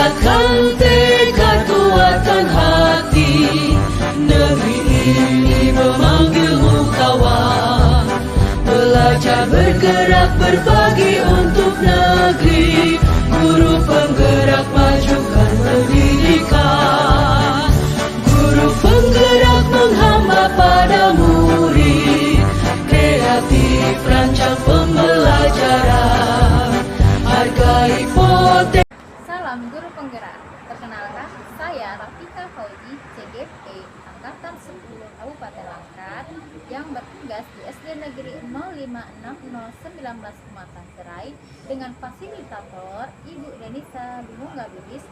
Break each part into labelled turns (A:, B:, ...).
A: kuatkan tekad, kuatkan hati. Negeri ini memanggilmu kawan. Belajar bergerak berbagi untuk negeri. Guru penggerak majukan pendidikan. Guru penggerak menghamba pada murid. Kreatif rancang pembelajaran. Hargai potensi.
B: Salam Guru Penggerak. Perkenalkan, saya Rafika Fauzi, CGP Angkatan 10 Kabupaten Langkat yang bertugas di SD Negeri 056019 Pematang Serai dengan fasilitator Ibu Denisa Lumungga Lubis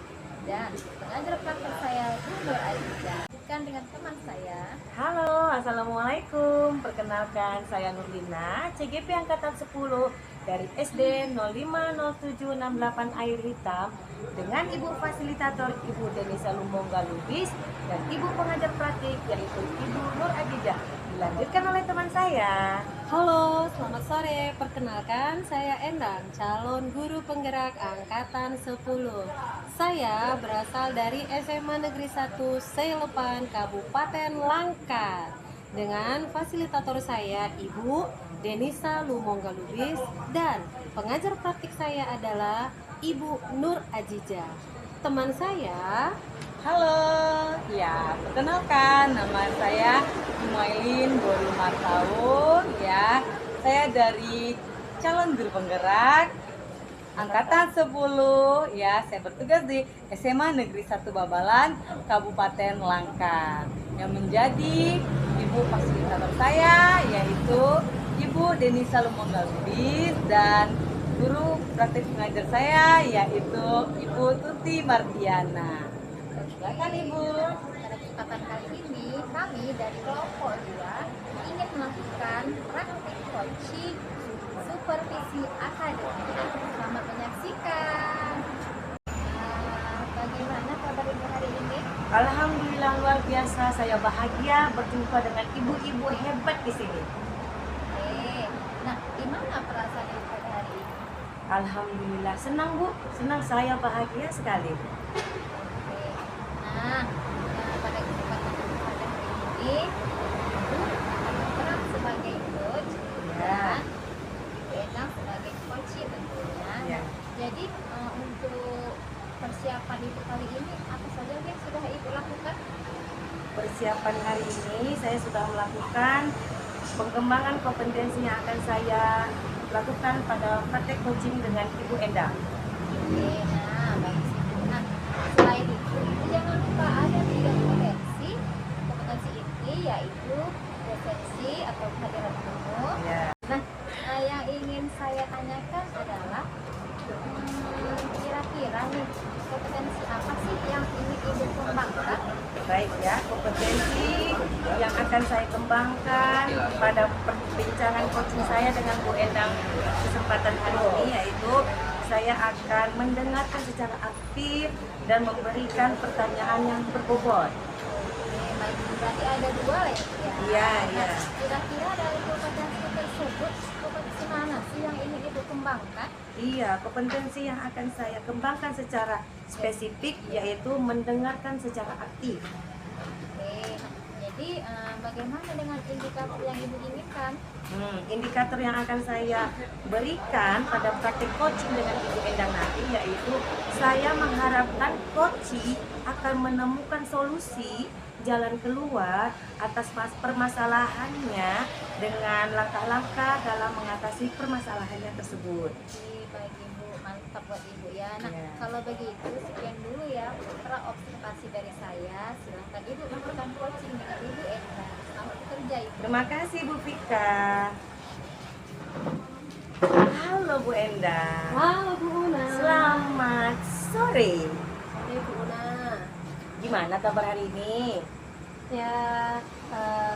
B: dan pengajar praktek saya Bu Nur Aziza. Dengan teman saya.
C: Halo, Assalamualaikum. Perkenalkan, saya Nurlina, CGP Angkatan 10 dari SD 050768 Air Hitam dengan Ibu Fasilitator Ibu Denisa Lumungga Lubis dan Ibu Pengajar Praktik yaitu Ibu Nur Aziza. Dilanjutkan oleh teman saya.
D: Halo, selamat sore. Perkenalkan, saya Endang, calon guru penggerak angkatan 10. Saya berasal dari SMA Negeri 1 Seilepan, Kabupaten Langkat. Dengan fasilitator saya Ibu Denisa Lumungga Lubis dan pengajar praktik saya adalah Ibu Nur Aziza. Teman saya.
C: Halo, ya perkenalkan nama saya Muailin Boru Martaun ya. Saya dari calon guru penggerak angkatan 10 ya. Saya bertugas di SMA Negeri 1 Babalan, Kabupaten Langkat. Yang menjadi ibu fasilitator saya yaitu Ibu Denisa Lumungga Lubis dan guru praktik pengajar saya yaitu Ibu Tuti Mardiana. Silakan Ibu.
B: Pada kesempatan kali ini kami dari kelompok 2 ingin melakukan praktik coaching supervisi akademik. Selamat menyaksikan. Bagaimana kabar Ibu hari ini?
C: Alhamdulillah luar biasa, saya bahagia berjumpa dengan ibu-ibu hebat di sini.
B: Nah, gimana perasaan Ibu pada hari ini?
C: Alhamdulillah senang Bu, senang, saya bahagia sekali.
B: Nah, pada kesempatan pada hari ini Ibu akan berperan sebagai coach dan Ibu Endang sebagai coach tentunya.
C: Ya.
B: Jadi untuk persiapan Ibu kali ini apa saja yang sudah Ibu lakukan?
C: Persiapan hari ini saya sudah melakukan pengembangan kompetensi yang akan saya lakukan pada praktek coaching dengan Ibu Endang.
B: Oke, nah bagus. Nah, selain itu jangan lupa ada 3 kompetensi. Kompetensi ini yaitu presensi atau kehadiran umum.
C: Ya.
B: Nah, yang ingin saya tanyakan adalah kira-kira nih kompetensi apa sih yang ingin Ibu kembangkan?
C: Baik ya, kompetensi yang akan saya kembangkan pada perbincangan coaching saya dengan Bu Endang kesempatan hari ini yaitu saya akan mendengarkan secara aktif dan memberikan pertanyaan yang berbobot.
B: Oke, baik. Berarti ada 2 lah ya?
C: Iya, iya.
B: Nah, kira-kira dari kompetensi tersebut, kompetensi mana sih yang ingin Ibu kembangkan?
C: Iya, kompetensi yang akan saya kembangkan secara spesifik yaitu mendengarkan secara aktif.
B: Oke, jadi bagaimana dengan indikator yang Ibu inginkan?
C: Indikator yang akan saya berikan pada praktik coaching dengan Ibu Endang nanti yaitu saya mengharapkan coaching akan menemukan solusi jalan keluar atas permasalahannya dengan langkah-langkah dalam mengatasi permasalahannya tersebut.
B: Baik Ibu, mantap buat Ibu ya. Nah,
C: Ya.
B: kalau begitu sekian dulu ya putra observasi dari saya. Silahkan Ibu lakukan coaching dengan Ibu Endang. Selamat bekerja Ibu.
C: Terima kasih Bu Vika. Halo Bu Endang.
D: Halo Bu Una.
C: Selamat sore.
D: Sore Bu Una.
C: Gimana kabar hari ini?
D: Ya,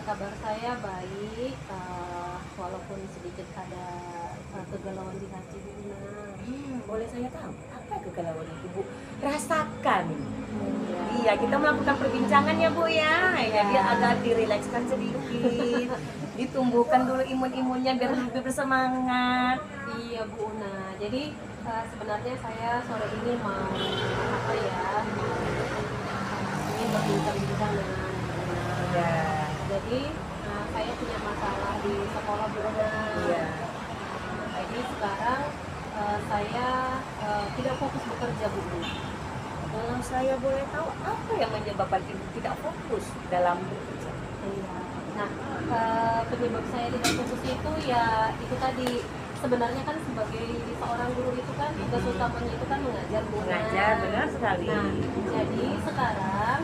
D: kabar saya baik, walaupun sedikit ada kegalauan di hati Bu Una.
C: Boleh saya tahu apa kegalauan yang Ibu rasakan?
D: Ya.
C: Iya, kita melakukan perbincangan ya Bu ya. Jadi agak dirilekskan sedikit, ditumbuhkan dulu imun-imunnya biar lebih bersemangat.
D: Iya Bu Una. Jadi sebenarnya saya sore ini mau apa ya, ini berbincang-bincang dengan
C: Iya.
D: jadi saya punya masalah di sekolah Bu Una.
C: Iya.
D: Jadi sekarang saya tidak fokus bekerja Bu.
C: Kalau saya boleh tahu apa yang menyebabkan ibu tidak fokus dalam bekerja?
D: Iya. Nah, penyebab saya tidak fokus itu ya itu tadi, sebenarnya kan sebagai seorang guru itu kan tugas utamanya itu kan mengajar Bu.
C: Mengajar, benar sekali.
D: Nah, jadi sekarang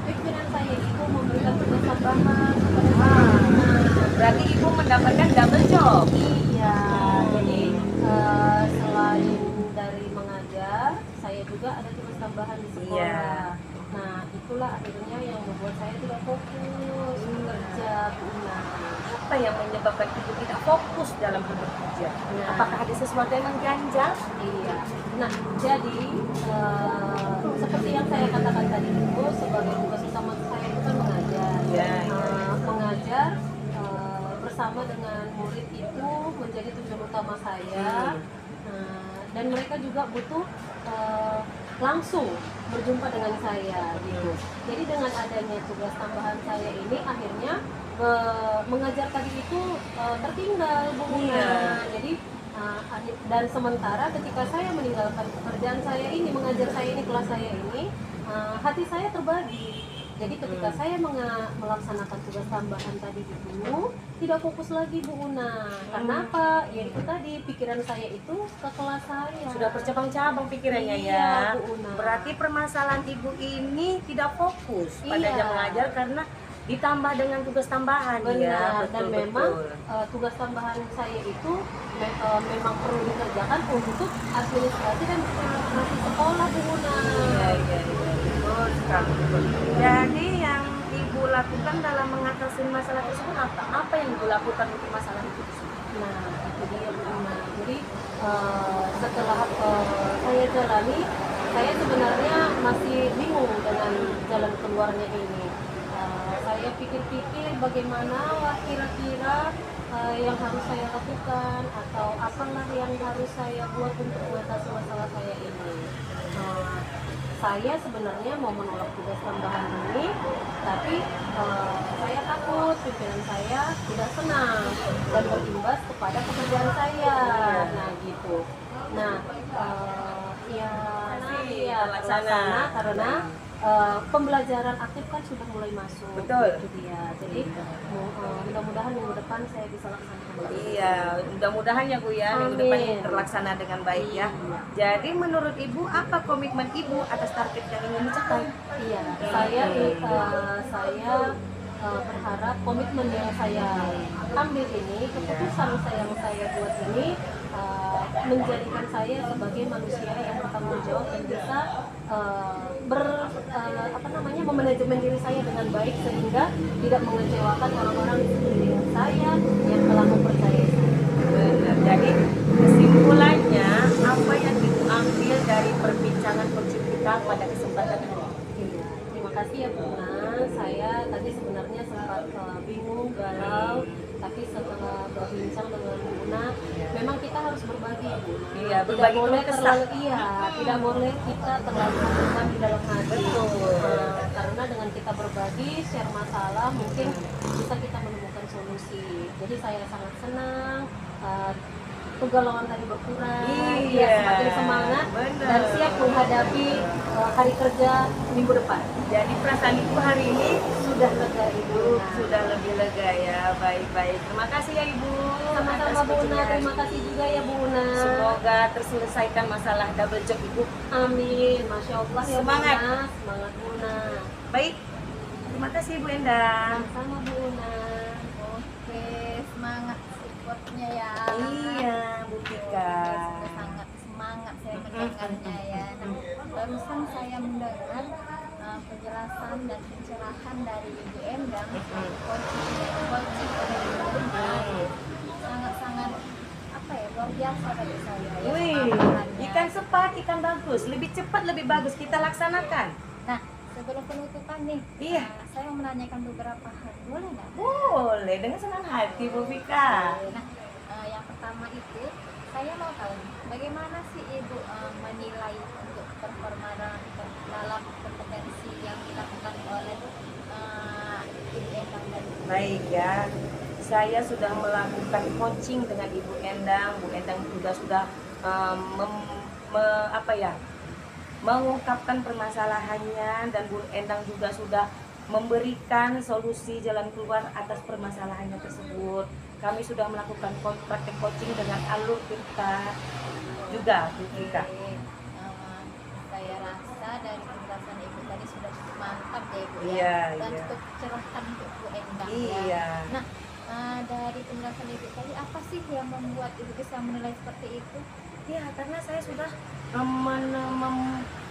D: pikiran saya itu memberikan tugas tambahan kepada saya.
C: Berarti ibu mendapatkan double job.
D: Iya, jadi selain dari mengajar, saya juga ada tugas tambahan di sekolah.
C: Iya.
D: Nah, itulah akhirnya yang membuat saya tidak fokus bekerja, Bu Una.
C: Apa yang menyebabkan ibu tidak fokus dalam bekerja?
D: Nah.
C: Apakah ada sesuatu yang mengganjal?
D: Iya. Nah, jadi seperti yang saya katakan tadi itu, sebagai tugas utama saya itu kan mengajar.
C: Iya,
D: Mengajar bersama dengan murid itu menjadi tujuan utama saya. Dan mereka juga butuh langsung berjumpa dengan saya gitu. Jadi dengan adanya tugas tambahan saya ini akhirnya mengajar tadi itu tertinggal Bu Una.
C: Iya.
D: Jadi dan sementara ketika saya meninggalkan pekerjaan saya ini, mengajar saya ini, kelas saya ini, hati saya terbagi. Jadi ketika saya melaksanakan tugas tambahan tadi itu tidak fokus lagi Bu Una. Karena apa? Ya itu tadi, pikiran saya itu ke kelas saya.
C: Sudah bercabang-cabang pikirannya
D: Iya,
C: ya.
D: Bu Una.
C: Berarti permasalahan ibu ini tidak fokus pada
D: Iya.
C: jam mengajar karena ditambah dengan tugas tambahan.
D: Benar,
C: Ya,
D: dan
C: betul,
D: memang
C: betul.
D: tugas tambahan saya itu memang perlu dikerjakan untuk administrasi dan masih sekolah Bu Una.
C: Iya, iya, iya. Betul sekali. Jadi yang ibu lakukan dalam mengatasi masalah tersebut apa? Apa yang ibu lakukan untuk masalah itu?
D: Nah, itu dia Bu Una. Jadi setelah saya jalani, saya sebenarnya masih bingung dengan jalan keluarnya ini. Saya pikir-pikir bagaimana kira-kira yang harus saya lakukan atau apalah yang harus saya buat untuk mengatasi masalah saya ini. Saya sebenarnya mau menolak tugas tambahan ini, tapi saya takut pikiran saya tidak senang dan berimbas kepada pekerjaan saya. Nah gitu. Nah ya terlaksana karena pembelajaran aktif kan sudah mulai masuk.
C: Betul.
D: Gitu dia. Jadi mudah-mudahan minggu depan saya bisa laksanakan.
C: Iya, mudah-mudahan ya Bu ya, minggu depan ini terlaksana dengan baik ya. Jadi menurut Ibu apa komitmen Ibu atas target yang ingin dicapai?
D: Iya, saya berharap komitmen yang saya ambil ini, keputusan yang saya buat ini menjadikan saya sebagai manusia yang bertanggung jawab dan bisa memanajemen diri saya dengan baik sehingga tidak mengecewakan orang-orang di sekeliling saya yang telah mempercayai saya.
C: Benar. Jadi kesimpulannya apa yang Ibu ambil dari perbincangan coaching kita pada kesempatan ini?
D: Iya, terima kasih ya Bu Una. Saya tadi sebenarnya sempat bingung, galau, tapi setelah berbincang dengan Bu Una, memang kita harus berbagi Bu Una.
C: Iya,
D: Tidak
C: berbagi
D: boleh
C: keluh kesah.
D: tidak boleh kita terlalu mendendam di dalam hati.
C: Betul.
D: Karena dengan kita berbagi, share masalah, mungkin bisa kita menemukan solusi. Jadi saya sangat senang. Kegalauan tadi berkurang,
C: Iya,
D: semakin semangat
C: benar.
D: dan siap menghadapi hari kerja minggu depan.
C: Jadi perasaan Ibu hari ini
D: Sudah lega Ibu.
C: sudah lebih lega ya. Baik-baik. Terima kasih ya Ibu.
D: Sama-sama
C: atas
D: Bu Una,
C: coaching-nya hari
D: terima
C: ini.
D: kasih juga ya Bu Una.
C: Semoga terselesaikan masalah double job Ibu.
D: Amin, Masya Allah ya
C: Semangat.
D: Bu Una. Semangat Bu Una.
C: Baik. Terima kasih Bu Endang.
D: Sama Bu Una.
B: Oke, semangat supportnya ya.
C: Iya, Bu Tika.
B: Sudah sangat semangat saya mendengarnya ya. Nah, barusan saya mendengar penjelasan dan pencerahan dari Ibu Endang, coaching oleh Ibu Una, sangat-sangat luar biasa bagi saya. Ya,
C: Wih,
B: pemahamannya.
C: ikan sepat, ikan bagus. Lebih cepat, lebih bagus kita laksanakan.
B: Nah, sebelum penutupan nih,
C: Iya.
B: saya mau menanyakan beberapa hal, boleh nggak?
C: Boleh, dengan senang hati Bu Vika.
B: Nah, yang pertama itu saya mau tahu nih, bagaimana sih Ibu menilai untuk performa
C: Baik ya, saya sudah melakukan coaching dengan Ibu Endang. Bu Endang juga sudah mengungkapkan permasalahannya, dan Bu Endang juga sudah memberikan solusi jalan keluar atas permasalahannya tersebut. Kami sudah melakukan praktek coaching dengan alur kita juga, Bu Ika.
B: Oke, saya rasa dari penjelasan Ibu tadi sudah cukup mantap ya Ibu ya,
C: Iya,
B: dan
C: iya.
B: cukup cerahkan untuk Bu Endang
C: Iya.
B: ya. Nah, dari penjelasan Ibu tadi apa sih yang membuat Ibu bisa menilai seperti itu?
C: Ya, karena saya sudah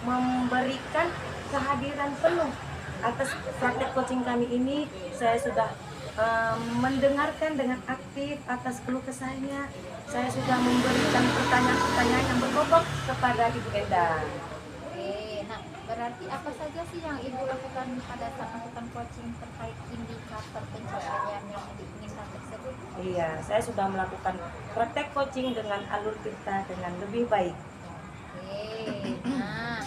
C: memberikan kehadiran penuh atas praktek coaching kami ini. Saya sudah mendengarkan dengan aktif atas keluh kesahnya. Saya sudah memberikan pertanyaan-pertanyaan yang berbobot kepada Ibu Endang.
B: Oke, nah berarti apa saja sih yang Ibu lakukan pada saat melakukan coaching terkait indikator pencapaian yang diinginkan tersebut?
C: Iya, saya sudah melakukan praktek coaching dengan alur kita dengan lebih baik.
B: Oke, nah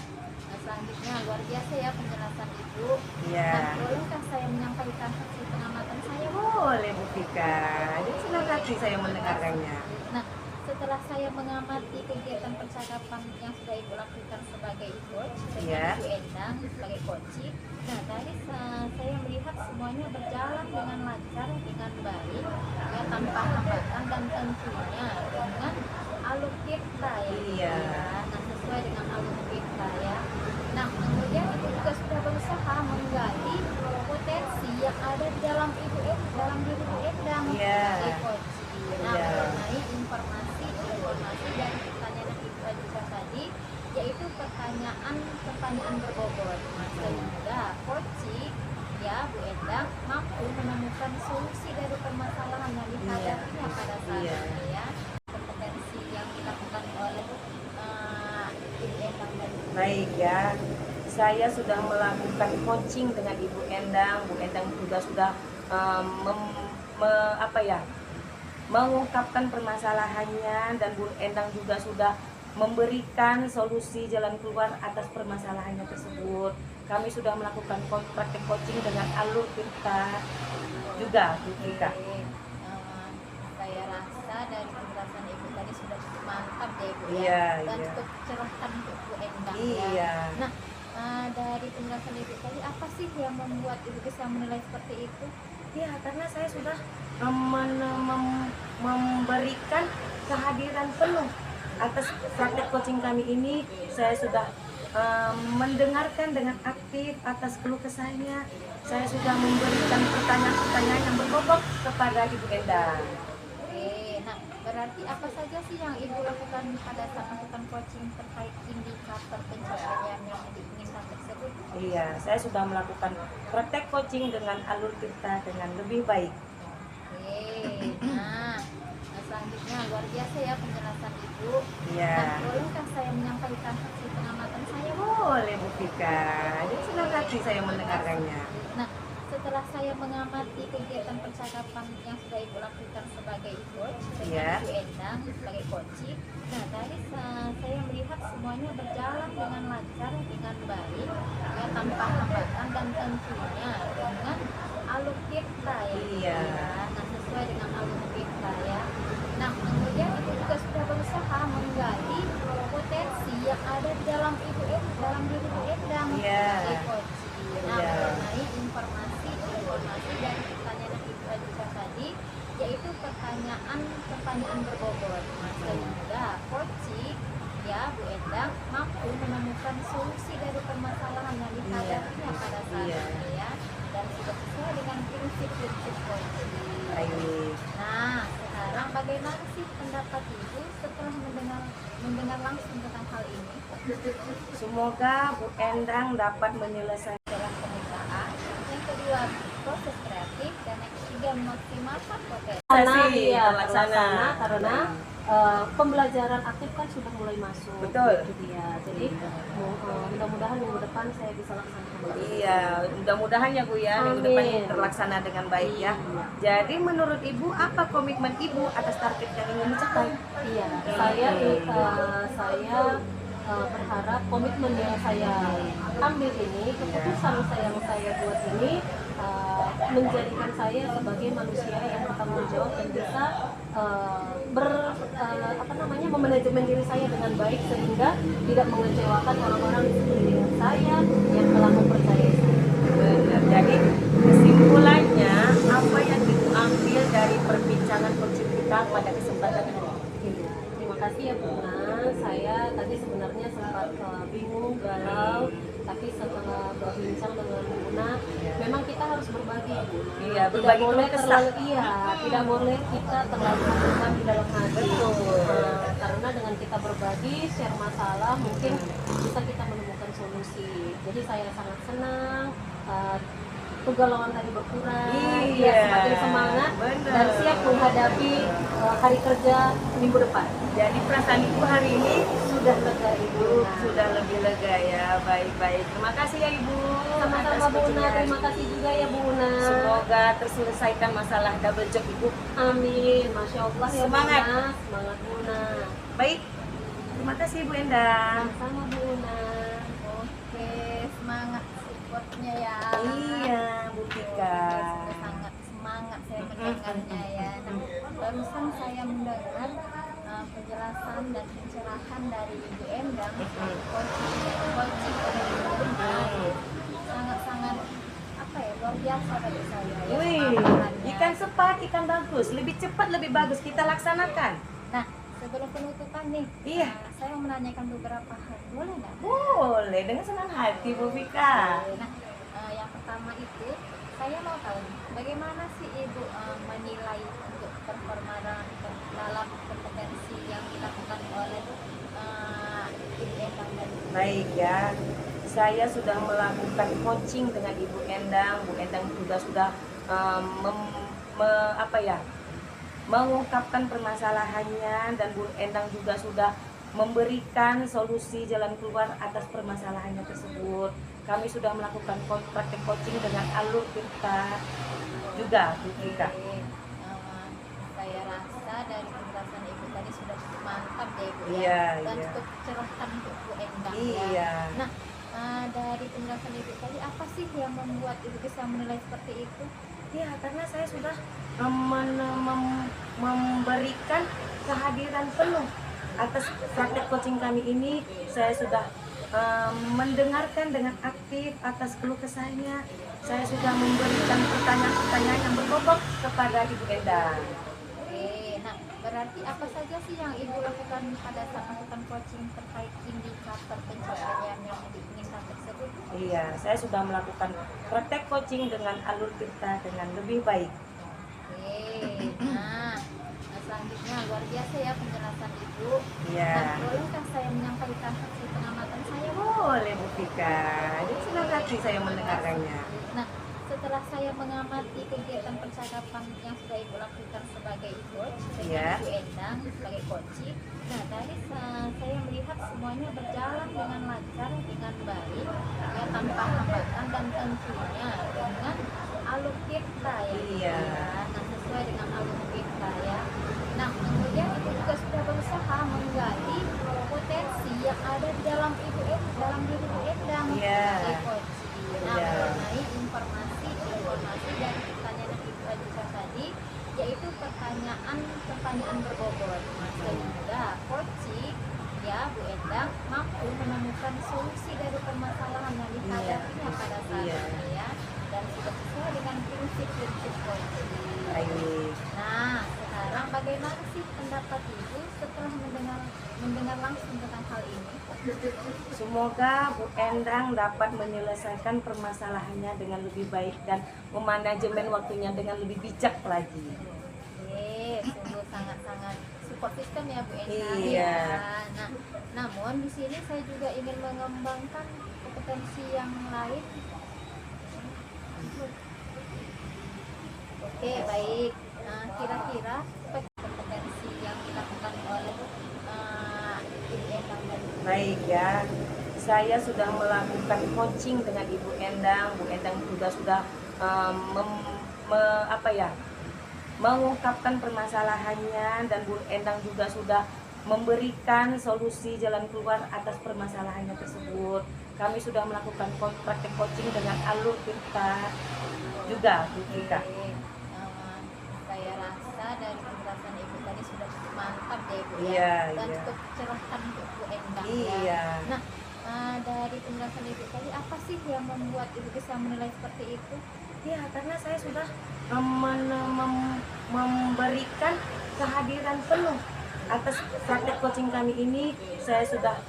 B: selanjutnya luar biasa ya penjelasan Ibu.
C: Iya.
B: Nah, bolehkah saya menyampaikan hasil pengamatan saya?
C: Boleh Bu Tika, jadi senang hati saya mendengarkannya.
B: Nah, setelah saya mengamati kegiatan percakapan yang sudah Ibu lakukan sebagai coach
C: Iya.
B: dengan Ibu Endang sebagai coaching, nah dari saya melihat semuanya berjalan dengan lancar, dengan baik, ya tanpa hambatan dan tentunya dengan alur kita ya.
C: Iya.
B: Nah, sesuai dengan alur kita ya. Nah, kemudian Ibu juga sudah berusaha menggali potensi yang ada di dalam dalam diri Ibu Endang
C: Iya.
B: sebagai coaching. Nah,
C: Iya.
B: mengenai informasi dari pertanyaan yang Ibu ajukan tadi, yaitu pertanyaan berbobot. Nah, sehingga coaching ya Bu Endang mampu menemukan solusi dari permasalahan yang dihadapinya pada saat
C: Iya.
B: ini ya. Kompetensi yang dilakukan oleh Ibu Endang dan
C: Baik ya, saya sudah melakukan coaching dengan Ibu Endang. Bu Endang juga sudah mengungkapkan permasalahannya, dan Bu Endang juga sudah memberikan solusi jalan keluar atas permasalahannya tersebut. Kami sudah melakukan praktek coaching dengan alur kita juga, Bu Ika.
B: Oke, saya rasa dari penjelasan Ibu tadi sudah cukup mantap ya Ibu
C: Iya,
B: ya, dan
C: iya.
B: cukup cerahkan untuk Bu Endang
C: Iya.
B: ya. Nah, dari penjelasan Ibu tadi apa sih yang membuat Ibu bisa menilai seperti itu?
C: Ya, karena saya sudah memberikan kehadiran penuh atas praktek coaching kami ini. Saya sudah mendengarkan dengan aktif atas keluh kesahnya. Saya sudah memberikan pertanyaan-pertanyaan yang berbobot kepada Ibu Endang.
B: Oke, nah berarti apa saja sih yang Ibu lakukan pada saat melakukan coaching terkait indikator pencapaian yang diinginkan tersebut?
C: Iya, saya sudah melakukan praktek coaching dengan alur kita dengan lebih baik.
B: Oke, nah selanjutnya luar biasa ya penjelasan Ibu.
C: Iya.
B: Nah, bolehkah saya menyampaikan hasil pengamatan saya?
C: Boleh Bu Tika, jadi senang hati saya mendengarkannya.
B: Nah, setelah saya mengamati kegiatan percakapan yang sudah Ibu lakukan sebagai coach dengan
C: Iya.
B: Ibu Endang sebagai coaching, nah dari saya melihat semuanya berjalan dengan lancar, dengan baik, ya tanpa hambatan dan tentunya dengan alur kita ya.
C: Iya.
B: Nah, sesuai dengan alur kita ya. Nah, kemudian Ibu juga sudah berusaha menggali potensi yang ada di dalam diri Ibu Endang
C: Iya.
B: sebagai coaching. Nah,
C: Iya.
B: mengenai informasi dari pertanyaan yang Ibu ajukan tadi, yaitu pertanyaan berbobot. Nah, sehingga coaching ya Bu Endang mampu menemukan solusi dari permasalahan yang dihadapinya pada saat
C: Iya.
B: ini ya, dan sudah sesuai dengan prinsip-prinsip coaching.
C: Baik.
B: Nah, sekarang bagaimana sih pendapat Ibu setelah mendengar langsung tentang hal ini?
C: Semoga Bu Endang dapat menyelesaikan.
B: Dalam pembukaan, yang kedua proses kreatif, dan yang ketiga memaksimalkan potensi.
D: Karena
C: Sesi
D: iya
C: terlaksana.
D: terlaksana karena pembelajaran aktif kan sudah mulai masuk.
C: Betul.
D: Itu dia. Jadi mudah-mudahan minggu depan saya bisa laksanakan kembali.
C: Iya, mudah-mudahan ya Bu ya, minggu depan ini
D: Amin.
C: terlaksana dengan baik ya. Jadi menurut Ibu apa komitmen Ibu atas target yang ingin dicapai?
D: Iya, saya berharap komitmen yang saya ambil ini, keputusan yang saya buat ini menjadikan saya sebagai manusia yang bertanggung jawab dan bisa memanajemen diri saya dengan baik sehingga tidak mengecewakan orang-orang di sekeliling saya yang telah mempercayai saya.
C: Benar. Jadi kesimpulannya apa yang diambil dari perbincangan coaching kita pada kesempatan hari ini?
D: Iya, terima kasih ya Buna. Saya tadi sebenarnya sempat bingung, galau, tapi setelah berbincang dengan Buna, memang kita harus berbagi. Buna.
C: Iya,
D: Tidak
C: berbagi
D: boleh
C: keluh kesah.
D: terlalu tidak boleh kita terlalu mendendam di dalam hati. Karena dengan kita berbagi, share masalah, mungkin bisa kita menemukan solusi. Jadi saya sangat senang. Kegalauan tadi berkurang,
C: Iya,
D: semakin semangat
C: benar.
D: dan siap menghadapi hari kerja minggu depan.
C: Jadi perasaan Ibu hari ini
D: Sudah lega Ibu.
C: sudah lebih lega ya. Baik-baik. Terima kasih ya Ibu.
D: Sama-sama
C: atas
D: Bu Una,
C: coachingnya.
D: terima kasih juga ya Bu Una.
C: Semoga terselesaikan masalah double job Ibu.
D: Amin, Masya Allah ya
C: Semangat.
D: Bu Una. Semangat Bu Una.
C: Baik. Terima kasih Bu Endang.
D: Sama-sama Bu Una.
B: Oke, semangat supportnya ya.
C: Iya, Bu Tika.
B: Sudah sangat semangat saya mendengarnya ya. Nah, barusan saya mendengar penjelasan dan pencerahan dari Ibu Endang coaching oleh Ibu Endang sangat-sangat luar biasa bagi saya ya.
C: Wih,
B: pemahamannya.
C: ikan sepat, ikan bagus. Lebih cepat, lebih bagus kita laksanakan.
B: Nah, sebelum penutupan nih,
C: Iya.
B: saya mau menanyakan beberapa hal, boleh nggak?
C: Boleh, dengan senang hati Bu Vika.
B: Nah, yang pertama itu saya mau tahu nih, bagaimana sih Ibu menilai untuk performa dalam kompetensi yang dilakukan oleh Ibu Endang dan
C: Baik ya, saya sudah melakukan coaching dengan Ibu Endang. Bu Endang juga sudah mengungkapkan permasalahannya, dan Bu Endang juga sudah memberikan solusi jalan keluar atas permasalahannya tersebut. Kami sudah melakukan praktek coaching dengan alur kita juga, Bu Vika.
B: Saya rasa dari penjelasan Ibu tadi sudah cukup mantap ya Ibu
C: Iya,
B: ya, dan
C: iya.
B: cukup cerahkan untuk Bu Endang
C: Iya.
B: ya. Nah, dari penjelasan Ibu tadi apa sih yang membuat Ibu bisa menilai seperti itu?
C: Ya, karena saya sudah memberikan kehadiran penuh atas praktek coaching kami ini. Saya sudah mendengarkan dengan aktif atas keluh kesahnya. Saya sudah memberikan pertanyaan-pertanyaan yang berbobot kepada Ibu Endang.
B: Oke, nah berarti apa saja sih yang Ibu lakukan pada saat melakukan coaching terkait indikator pencapaian yang diinginkan tersebut?
C: Iya, saya sudah melakukan praktek coaching dengan alur kita dengan lebih baik.
B: Oke, nah selanjutnya luar biasa ya penjelasan Ibu.
C: Iya.
B: Nah, bolehkah saya menyampaikan hasil pengamatan saya?
C: Boleh Bu Vika, ini senang hati saya mendengarkannya.
B: Nah, setelah saya mengamati kegiatan percakapan yang sudah Ibu lakukan sebagai coach dengan
C: Iya.
B: Ibu Endang sebagai coaching, nah dari saya melihat semuanya berjalan dengan lancar, dengan baik, ya tanpa hambatan dan tentunya dengan alur kita ya.
C: Iya.
B: Nah, sesuai dengan alur kita ya. Nah, kemudian Ibu juga sudah berusaha menggali potensi yang ada di dalam dalam diri Ibu Endang
C: Iya.
B: sebagai coaching. Nah,
C: Iya.
B: mengenai informasi dari pertanyaan yang Ibu ajukan tadi, yaitu pertanyaan berbobot. Nah, sehingga coaching ya Bu Endang mampu menemukan solusi dari permasalahan yang dihadapinya pada saat
C: Iya.
B: ini ya, dan sudah sesuai dengan prinsip-prinsip coaching.
C: Baik.
B: Nah, sekarang bagaimana sih pendapat Ibu setelah mendengar langsung tentang hal ini?
C: Semoga Bu Endang dapat menyelesaikan permasalahannya dengan lebih baik dan memanajemen waktunya dengan lebih bijak lagi.
B: Oke, sungguh sangat-sangat support system ya Bu Endang.
C: Iya.
B: Ya. Nah, namun di sini saya juga ingin mengembangkan kompetensi yang lain. Oke, baik. Nah, kira-kira kompetensi yang dilakukan oleh Ibu Endang dan
C: Baik ya, saya sudah melakukan coaching dengan Ibu Endang. Bu Endang juga sudah mengungkapkan permasalahannya, dan Bu Endang juga sudah memberikan solusi jalan keluar atas permasalahannya tersebut. Kami sudah melakukan praktek coaching dengan alur kita juga Bu Vika.
B: Oke, saya rasa dari penjelasan Ibu tadi sudah cukup mantap deh Bu
C: Iya,
B: ya, dan
C: iya.
B: cukup cerahkan untuk Bu Endang
C: Iya.
B: ya. Nah, dari penjelasan Ibu tadi apa sih yang membuat Ibu bisa menilai seperti itu?
E: Ya, karena saya sudah memberikan kehadiran penuh atas praktek coaching kami ini. Saya sudah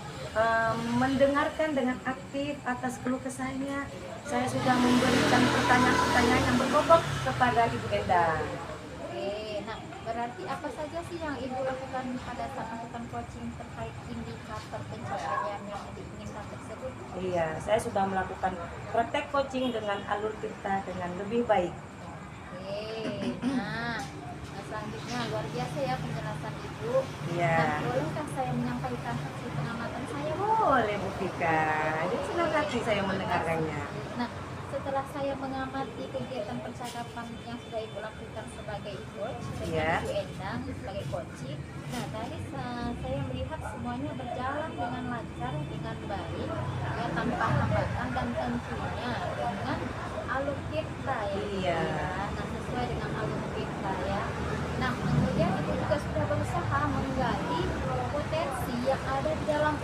E: mendengarkan dengan aktif atas keluh kesahnya. Saya sudah memberikan pertanyaan-pertanyaan yang berbobot kepada Ibu Endang.
B: Oke, nah berarti apa saja sih yang Ibu lakukan pada saat melakukan coaching terkait indikator pencapaian yang diinginkan tersebut?
E: Iya, saya sudah melakukan praktek coaching dengan alur kita dengan lebih baik.
B: Oke, nah selanjutnya luar biasa ya penjelasan Ibu.
E: Iya.
B: Nah, bolehkah saya menyampaikan hasil pengamatan saya, Bu?
E: Boleh Bu Vika, ini senang hati saya mendengarkannya.
B: Nah, setelah saya mengamati kegiatan percakapan yang sudah Ibu lakukan sebagai coach dengan
E: Iya.
B: Ibu Endang sebagai coaching, nah tadi saya melihat semuanya berjalan dengan lancar, dengan baik, ya tanpa hambatan dan tentunya dengan alur kita ya.
E: Iya.
B: Nah, sesuai dengan alur kita ya. Nah, kemudian Ibu juga sudah berusaha menggali potensi yang ada di dalam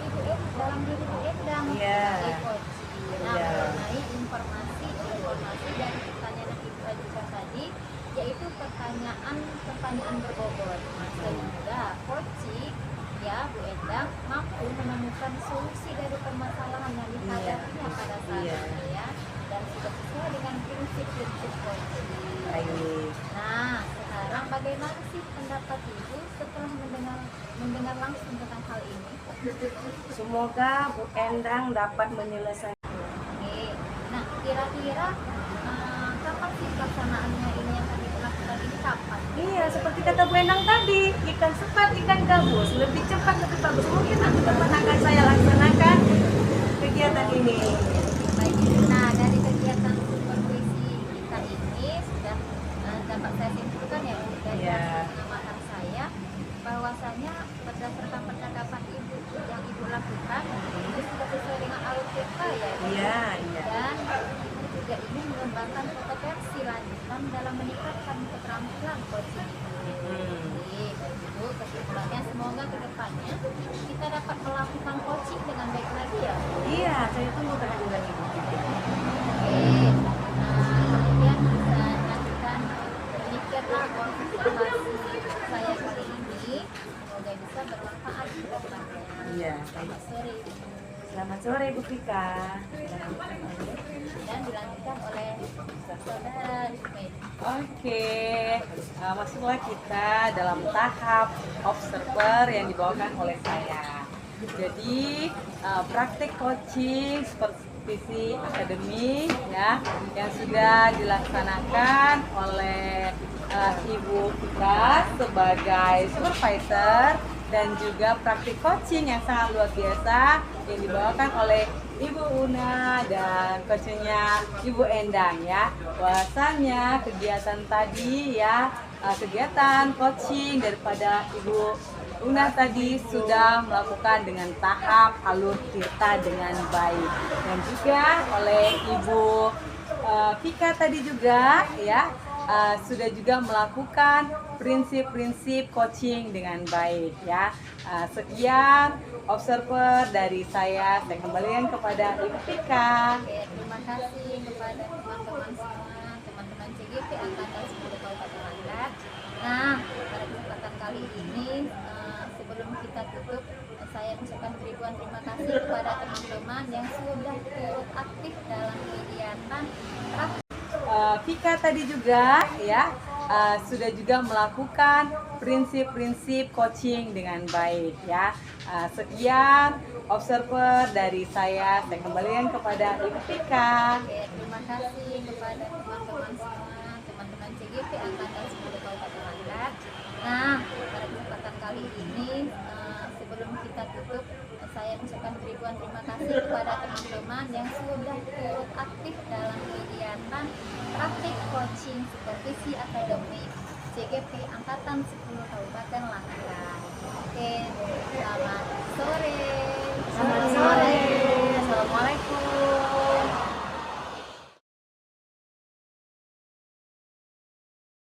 B: dalam diri Ibu Endang
E: Iya.
B: sebagai coaching. Nah,
E: Iya.
B: mengenai informasi dari pertanyaan yang Ibu ajukan tadi, yaitu pertanyaan berbobot. Nah, sehingga coaching ya Bu Endang mampu menemukan solusi dari permasalahan yang dihadapinya pada saat
E: Iya.
B: ini ya, dan sudah sesuai dengan prinsip-prinsip coaching.
E: Baik.
B: Nah, sekarang bagaimana sih pendapat Ibu setelah mendengar langsung tentang hal ini?
E: Semoga Bu Endang dapat menyelesaikan.
B: Oke, nah kira-kira kapan sih pelaksanaannya ini yang tadi dilakukan ini kapan?
E: Iya, seperti kata Bu Endang tadi, ikan cepat, ikan gabus, lebih cepat, lebih bagus. Mungkin nanti depan akan saya laksanakan kegiatan ini.
B: Baik, nah dari kegiatan supervisi kita ini sudah dapat saya simpulkan ya Bu, dari
E: Iya.
B: hasil pengamatan saya bahwasanya berdasarkan percakapan Ibu yang Ibu lakukan itu sudah sesuai dengan alur kita ya Bu.
E: Iya, iya.
B: Dan Ibu juga ingin mengembangkan kompetensi lanjutan dalam meningkatkan keterampilan coaching itu. Jadi, itu kesimpulannya semoga kedepannya kita dapat melakukan coaching dengan baik lagi ya.
E: Iya, saya tunggu kehadiran Ibu.
B: Oke, nah kemudian bisa dilanjutkan demikianlah konsultasi saya kali ini. Semoga bisa bermanfaat ke depannya.
E: Iya.
B: Selamat sore Ibu.
E: Selamat sore Bu Vika.
B: Dan dilanjutkan oleh saudara Ismail.
C: Oke, masuklah kita dalam tahap observer yang dibawakan oleh saya. Jadi praktek coaching supervisi akademik ya yang sudah dilaksanakan oleh Ibu Vika sebagai supervisor dan juga praktik coaching yang sangat luar biasa yang dibawakan oleh Ibu Una dan coachnya Ibu Endang ya. Bahwasannya kegiatan tadi ya kegiatan coaching daripada Ibu Una tadi sudah melakukan dengan tahap alur kita dengan baik dan juga oleh Ibu Vika tadi juga ya sudah juga melakukan prinsip-prinsip coaching dengan baik ya. Sekian observer dari saya kembalikan kepada Ibu Vika.
B: Oke, terima kasih kepada teman-teman semua, teman-teman CGP Angkatan 10 Kabupaten Langkat. Nah, pada kesempatan kali ini sebelum kita tutup, saya ucapkan ribuan terima kasih kepada teman-teman yang sudah turut aktif dalam kegiatan
C: Vika tadi juga ya sudah juga melakukan prinsip-prinsip coaching dengan baik ya. Sekian observer dari saya kembalikan kepada Ibu Vika.
B: Oke, terima kasih kepada teman-teman semua, teman-teman CGP Angkatan 10 Kabupaten Langkat. Nah, pada kesempatan kali ini sebelum kita tutup, saya ucapkan ribuan terima kasih kepada teman-teman yang sudah turut aktif dalam kegiatan praktik coaching supervisi akademik CGP Angkatan 10 Kabupaten Langkat. Oke,